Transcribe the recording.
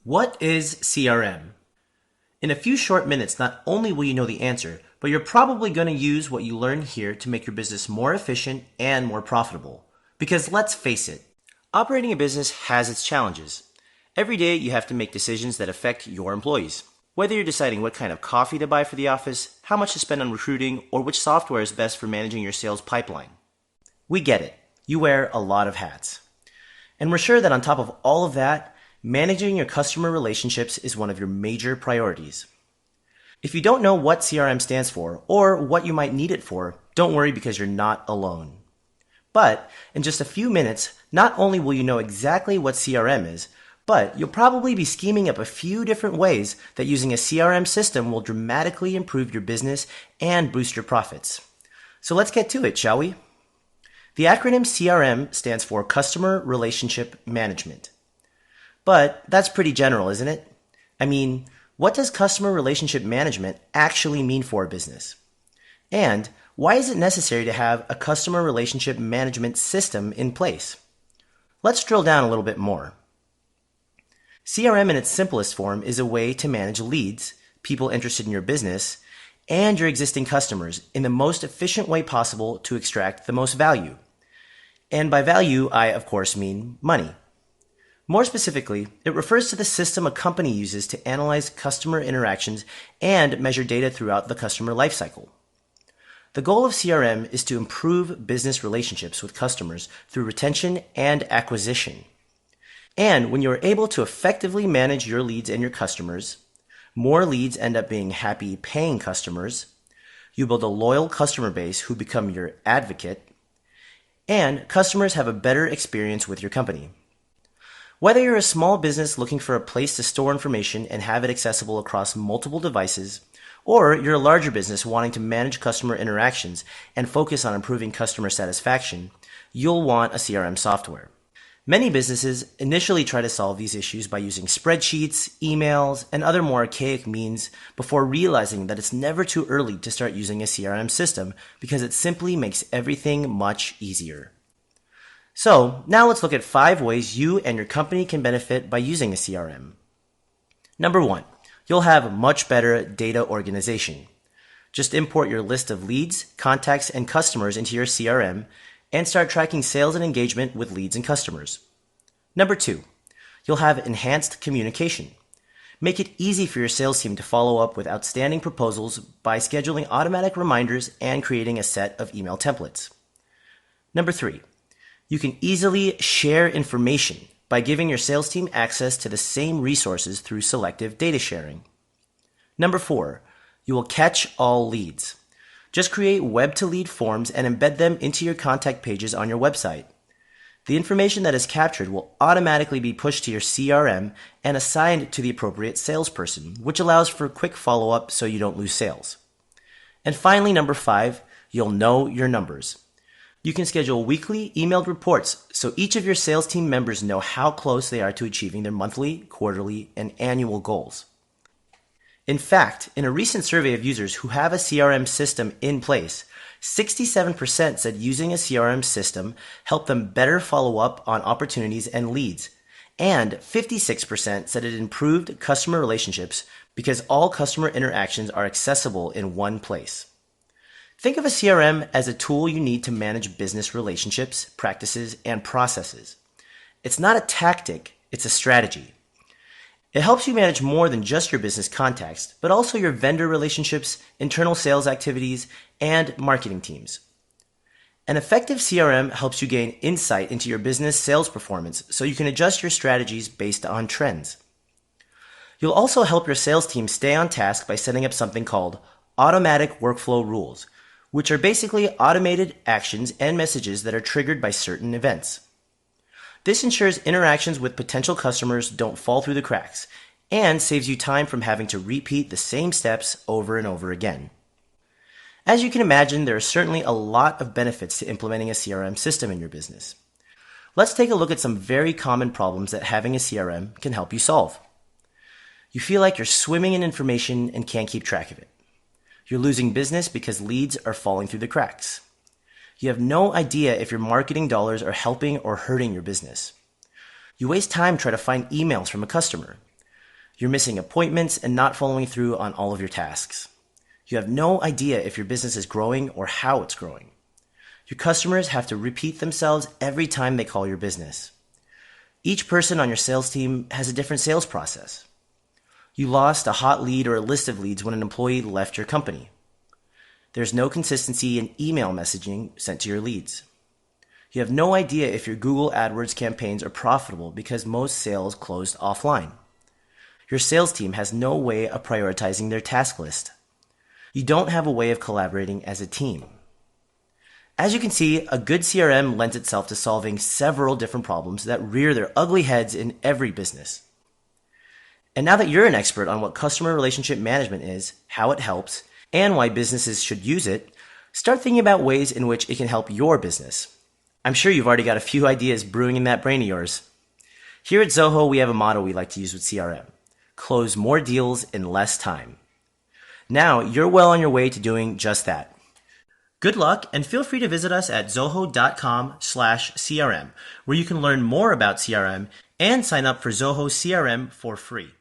What is CRM? In a few short minutes, not only will you know the answer, but you're probably going to use what you learn here to make your business more efficient and more profitable. Because let's face it, operating a business has its challenges. Every day you have to make decisions that affect your employees. Whether you're deciding what kind of coffee to buy for the office, how much to spend on recruiting, or which software is best for managing your sales pipeline. We get it. You wear a lot of hats. And we're sure that on top of all of that, managing your customer relationships is one of your major priorities. If you don't know what CRM stands for or what you might need it for, don't worry because you're not alone. But in just a few minutes, not only will you know exactly what CRM is, but you'll probably be scheming up a few different ways that using a CRM system will dramatically improve your business and boost your profits. So let's get to it, shall we? The acronym CRM stands for Customer Relationship Management. But that's pretty general, isn't it? I mean, what does customer relationship management actually mean for a business? And why is it necessary to have a customer relationship management system in place? Let's drill down a little bit more. CRM in its simplest form is a way to manage leads, people interested in your business, and your existing customers in the most efficient way possible to extract the most value. And by value, I of course mean money. More specifically, it refers to the system a company uses to analyze customer interactions and measure data throughout the customer lifecycle. The goal of CRM is to improve business relationships with customers through retention and acquisition. And when you are able to effectively manage your leads and your customers, more leads end up being happy paying customers, you build a loyal customer base who become your advocate, and customers have a better experience with your company. Whether you're a small business looking for a place to store information and have it accessible across multiple devices, or you're a larger business wanting to manage customer interactions and focus on improving customer satisfaction, you'll want a CRM software. Many businesses initially try to solve these issues by using spreadsheets, emails, and other more archaic means before realizing that it's never too early to start using a CRM system because it simply makes everything much easier. So now let's look at 5 ways you and your company can benefit by using a CRM. Number 1, you'll have much better data organization. Just import your list of leads, contacts, and customers into your CRM and start tracking sales and engagement with leads and customers. Number 2, you'll have enhanced communication. Make it easy for your sales team to follow up with outstanding proposals by scheduling automatic reminders and creating a set of email templates. Number 3, you can easily share information by giving your sales team access to the same resources through selective data sharing. Number 4, you will catch all leads. Just create web-to-lead forms and embed them into your contact pages on your website. The information that is captured will automatically be pushed to your CRM and assigned to the appropriate salesperson, which allows for quick follow-up so you don't lose sales. And finally, number 5, you'll know your numbers. You can schedule weekly emailed reports so each of your sales team members know how close they are to achieving their monthly, quarterly, and annual goals. In fact, in a recent survey of users who have a CRM system in place, 67% said using a CRM system helped them better follow up on opportunities and leads, and 56% said it improved customer relationships because all customer interactions are accessible in one place. Think of a CRM as a tool you need to manage business relationships, practices, and processes. It's not a tactic, it's a strategy. It helps you manage more than just your business contacts, but also your vendor relationships, internal sales activities, and marketing teams. An effective CRM helps you gain insight into your business sales performance so you can adjust your strategies based on trends. You'll also help your sales team stay on task by setting up something called automatic workflow rules, which are basically automated actions and messages that are triggered by certain events. This ensures interactions with potential customers don't fall through the cracks and saves you time from having to repeat the same steps over and over again. As you can imagine, there are certainly a lot of benefits to implementing a CRM system in your business. Let's take a look at some very common problems that having a CRM can help you solve. You feel like you're swimming in information and can't keep track of it. You're losing business because leads are falling through the cracks. You have no idea if your marketing dollars are helping or hurting your business. You waste time trying to find emails from a customer. You're missing appointments and not following through on all of your tasks. You have no idea if your business is growing or how it's growing. Your customers have to repeat themselves every time they call your business. Each person on your sales team has a different sales process. You lost a hot lead or a list of leads when an employee left your company. There's no consistency in email messaging sent to your leads. You have no idea if your Google AdWords campaigns are profitable because most sales closed offline. Your sales team has no way of prioritizing their task list. You don't have a way of collaborating as a team. As you can see, a good CRM lends itself to solving several different problems that rear their ugly heads in every business. And now that you're an expert on what customer relationship management is, how it helps, and why businesses should use it, start thinking about ways in which it can help your business. I'm sure you've already got a few ideas brewing in that brain of yours. Here at Zoho, we have a motto we like to use with CRM. Close more deals in less time. Now, you're well on your way to doing just that. Good luck, and feel free to visit us at zoho.com/CRM, where you can learn more about CRM and sign up for Zoho CRM for free.